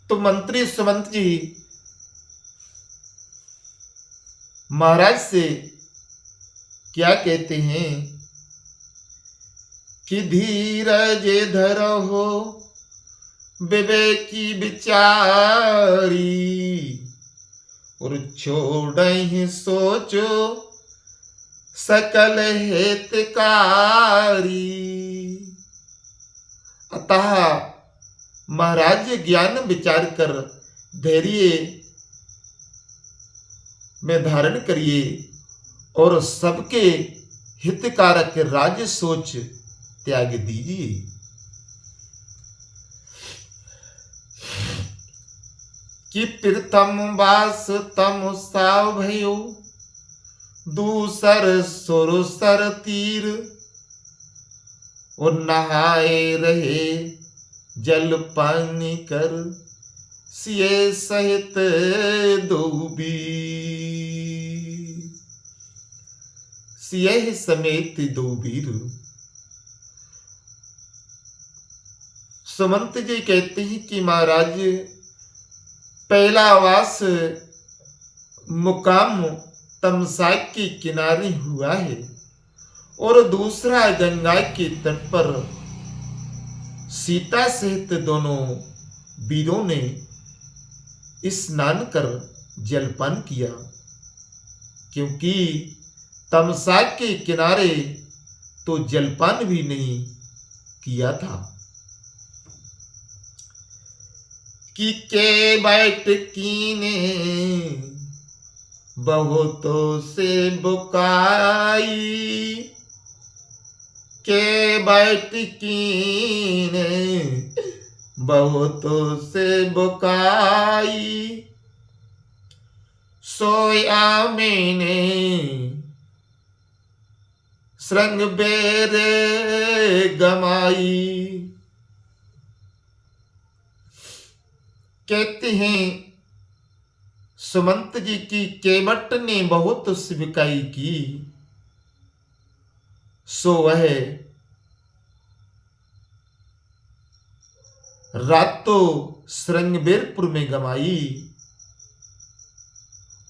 तो मंत्री सुमंत जी महाराज से क्या कहते हैं कि धीरज धरो विवेकी विचारी और छोड़हि सोचो सकल हितकारी। अतः महाराज ज्ञान विचार कर धैर्य में धारण करिए और सबके हितकारक राज सोच त्याग दीजिए। कि प्रथम वास तम साव भयो दूसर सुरसर तीर और नहाए रहे जल पानी कर सिए सहित दो बीर। सिए समेत दो बीर। सुमंत जी कहते हैं कि महाराज पहला वास मुकाम तमसा के किनारे हुआ है और दूसरा गंगा के तट पर सीता सहित दोनों वीरों ने स्नान कर जलपान किया, क्योंकि तमसा के किनारे तो जलपान भी नहीं किया था। कि के बैठ कीने बहुतों से बुकाई के बैठ कीने बहुतों से बुकाई सोया मैंने श्रृंग बेर गमाई। कहते हैं सुमंत जी की केवट ने बहुत सेविकाई की, सो वह रात तो श्रृंगबेरपुर में गमाई।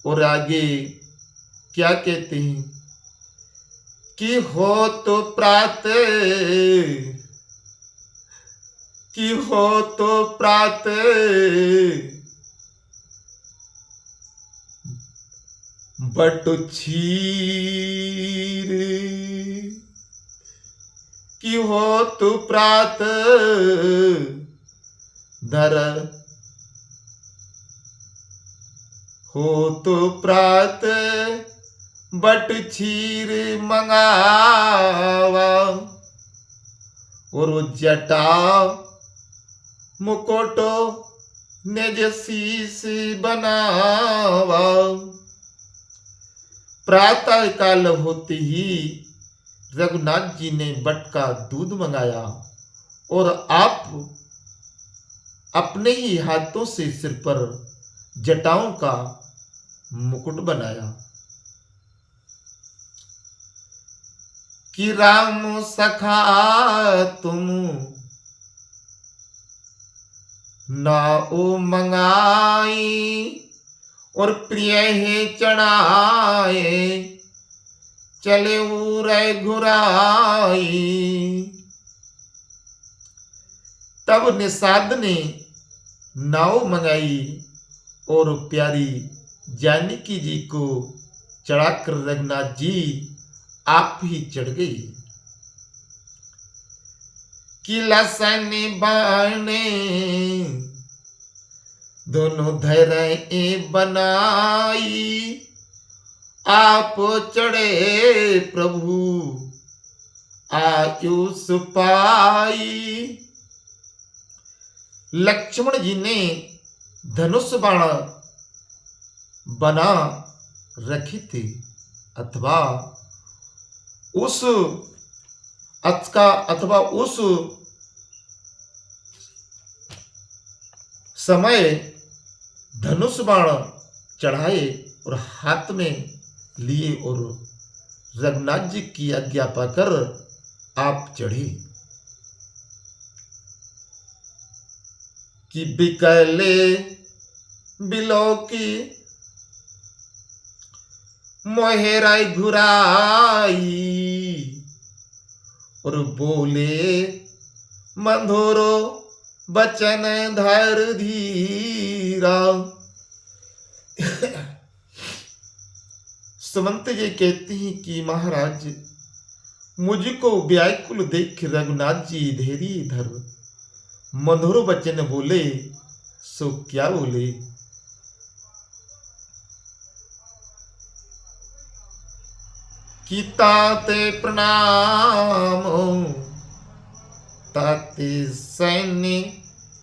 और आगे क्या कहते हैं कि हो तो प्रात कि हो तो प्रात बटु छीर कि हो तो प्रात धर हो तो प्रात बट छीर मंगावा और जटा मुकोटो निज शीश बनावा। प्रातः काल होते ही रघुनाथ जी ने बट का दूध मंगाया और आप अपने ही हाथों से सिर पर जटाओं का मुकुट बनाया। कि राम सखा तुम नाओ मंगाई और प्रिय है चढ़ाए चले उरे घुराई। तब निषाद ने नाव मंगाई और प्यारी जानकी जी को चढ़ाकर रघुनाथ जी आप ही चढ़ गई। कि लसन बाणे दोनों धैर्य बनाई आप चढ़े प्रभु आयुष पाई। लक्ष्मण जी ने धनुष बाण बना रखी थी, अथवा उस समय धनुष बाण चढ़ाए और हाथ में लिए और रघुनाथ जी की आज्ञा पाकर आप चढ़े। कि बिकले बिलो की मोहेराई घुराई और बोले मंधोरो बचन धर धीरा। सुमंत जी कहती हैं कि महाराज मुझको व्याकुल देख रघुनाथ जी धैर्य धर। मधुर वचन बोले, सो क्या बोले कि ताते प्रणाम ताते सैन्य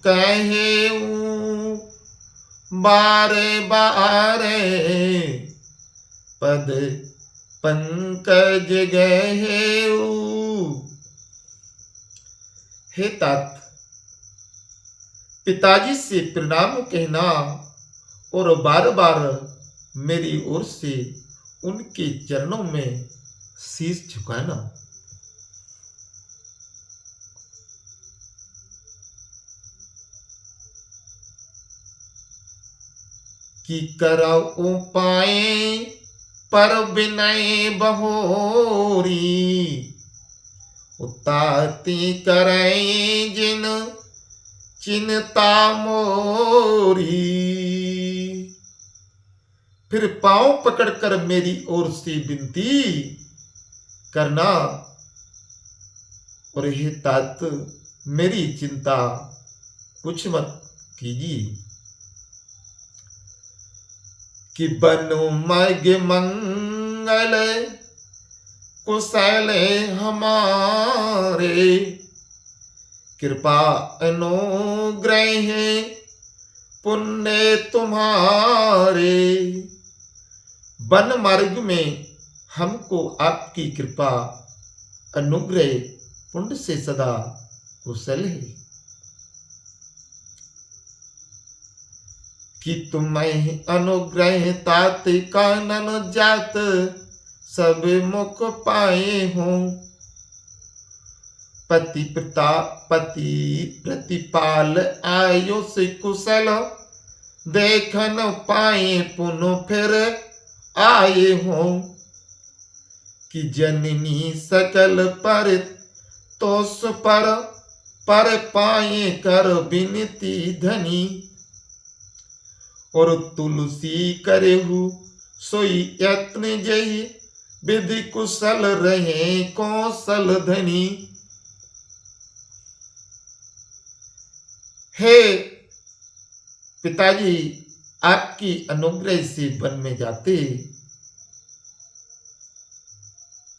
कहे बारे बारे पद पंकज गहे। हे तात, पिताजी से प्रणाम कहना और बार बार मेरी ओर से उनके चरणों में शीश झुकाना। कि करो उपाय पर विनय बहोरी उताती करें जिन चिंता मोरी। फिर पांव पकड़कर मेरी ओर से विनती करना और हे तात मेरी चिंता कुछ मत कीजिए। कि बनु मग मंगल कुशल हमारे कृपा अनुग्रह पुण्य तुम्हारे। वन मार्ग में हमको आपकी कृपा अनुग्रह पुण्य से सदा कुशल है। कि तुम्हें अनुग्रह तात कानन जात सब मुख पाए हो। पति प्रतिपाल आयु से कुशल देखन पाए पुनः फिर आए हो। कि जननी सकल पर तोस पर पाए कर बिनती धनी और तुलसी करेहु सोई यत्न जही विधि कुशल रहे कौशल धनी। हे पिताजी, आपकी अनुग्रह से वन में जाते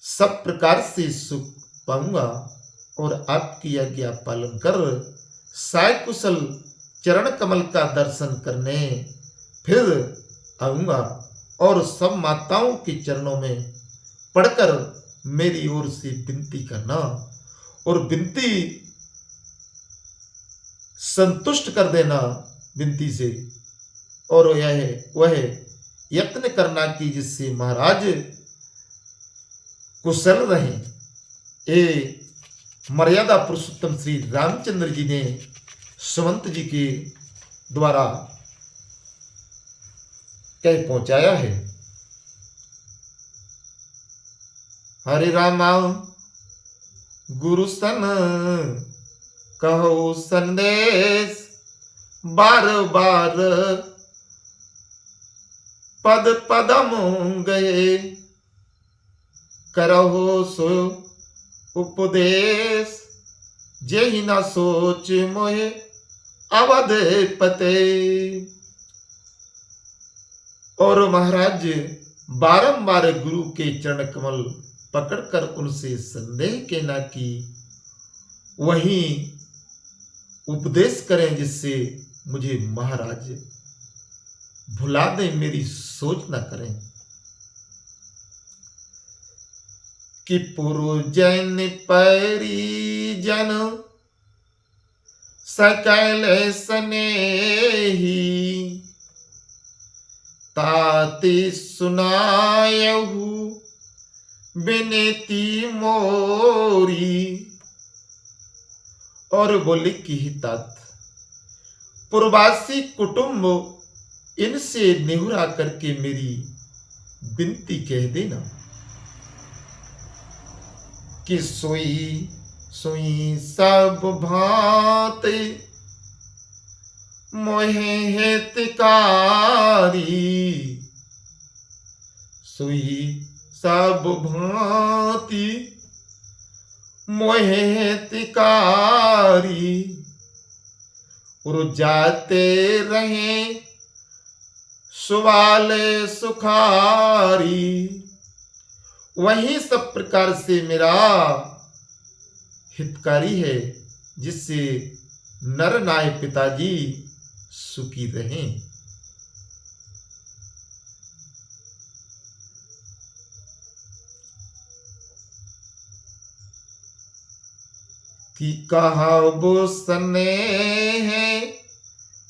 सब प्रकार से सुख पाऊंगा और आपकी आज्ञा पालन कर साय कुशल चरण कमल का दर्शन करने फिर आऊंगा और सब माताओं के चरणों में पढ़कर मेरी ओर से विनती करना और विनती संतुष्ट कर देना विनती से। और वह यत्न करना कि जिससे महाराज कुशल रहे। ये मर्यादा पुरुषोत्तम श्री रामचंद्र जी ने सुमंत जी के द्वारा कह पहुंचाया है। हरे रामा गुरु सन कहो संदेश बार बार पद पदम गए करहो सो उपदेश जेहि न सोच मोहे अवध पते। और महाराज बारंबार गुरु के चरण कमल पकड़कर उनसे संदेह कहना कि वही उपदेश करें जिससे मुझे महाराज भुला दें, मेरी सोच न करें। कि पुरुजन परिजन सकल स्नेही ताति सुनायहु विनती मोरी। और बोले कि तात पूर्ववासी कुटुंब इनसे नेहुरा करके मेरी विनती कह देना कि सोई सोई सब भांति मोहे हितकारी, सोई सब भांति मोहे हितकारी, और जाते रहे सुवाले सुखारी। वही सब प्रकार से मेरा हितकारी है, जिससे नर नाय पिताजी सुखी रहें। कि कहबो स्नेह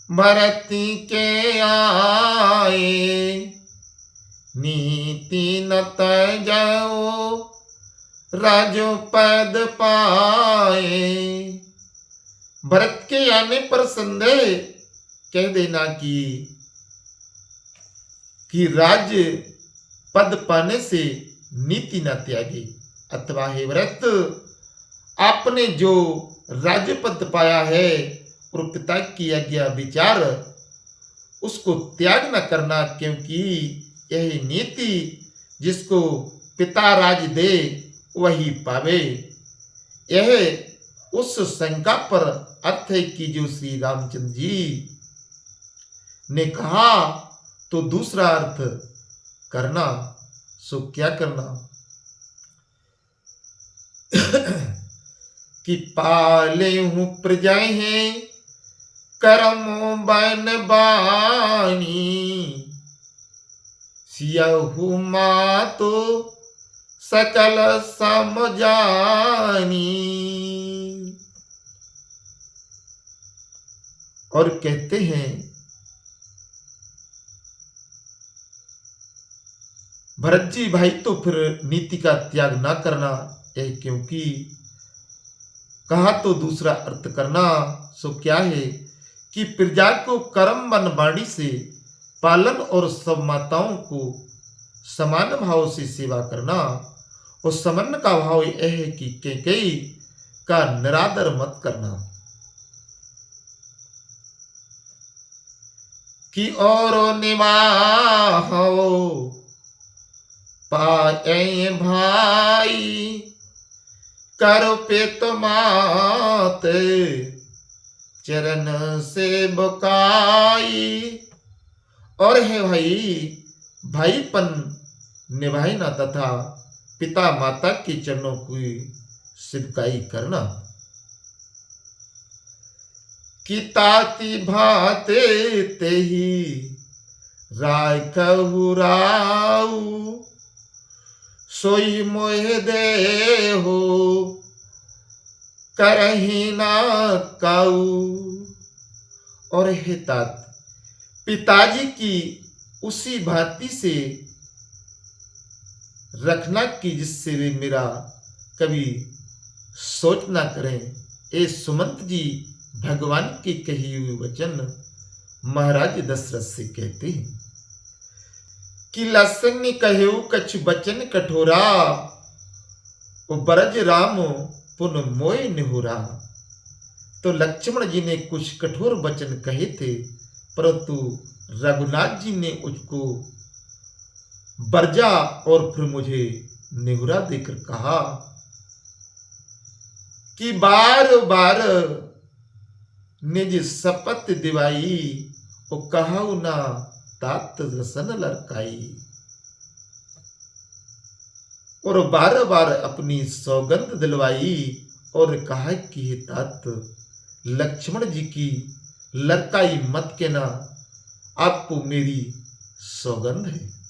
भरती के आए, नीति न तजो राजो पद पाए। भरत के आने पर संदेह कह देना कि राज्य पद पाने से नीति न त्यागे, अथवा हे व्रत आपने जो राज्य पद पाया है और पिता की आज्ञा विचार उसको त्याग न करना, क्योंकि यही नीति जिसको पिता राज दे वही पावे। यह उस शंका पर अर्थ है कि जो श्री रामचंद्र जी ने कहा तो दूसरा अर्थ करना। सो क्या करना कि पाले हूं प्रजाएं करम बन बानी, सियहु मातो सकल समझानी। और कहते हैं भरत जी भाई तो फिर नीति का त्याग ना करना है, क्योंकि कहा तो दूसरा अर्थ करना। सो क्या है कि प्रजा को कर्म बन वाणी से पालन और सब माताओं को समान भाव से सेवा करना। और समन का भाव यह है कि कैकेयी का निरादर मत करना। कि और निवाह पाए भाई करो पेत मात, चरण से बुकाई। और है भाईपन निभाई ना, तथा पिता माता के चरणों की सिबकाई करना। कि ताति भाते तेहि राय कहु राऊ, सोई मोह दे हो करही ना काऊ। और हे तात पिताजी की उसी भांति से रखना कि जिससे वे मेरा कभी सोच ना करें। ए सुमंत जी भगवान के कही हुए वचन महाराज दशरथ से कहते हैं कि लसन कहु कछु बचन कठोरा, बरज राम पुन मोय निहुरा। तो लक्ष्मण जी ने कुछ कठोर वचन कहे थे, परंतु रघुनाथ जी ने उसको बरजा और फिर मुझे निहुरा देकर कहा कि बार बार निज शपथ दिवाई, ओ कहु ना तात रसन लड़काई। और बार बार अपनी सौगंध दिलवाई और कहा कि हे तात लक्ष्मण जी की लड़काई मत कहना, आपको मेरी सौगंध है।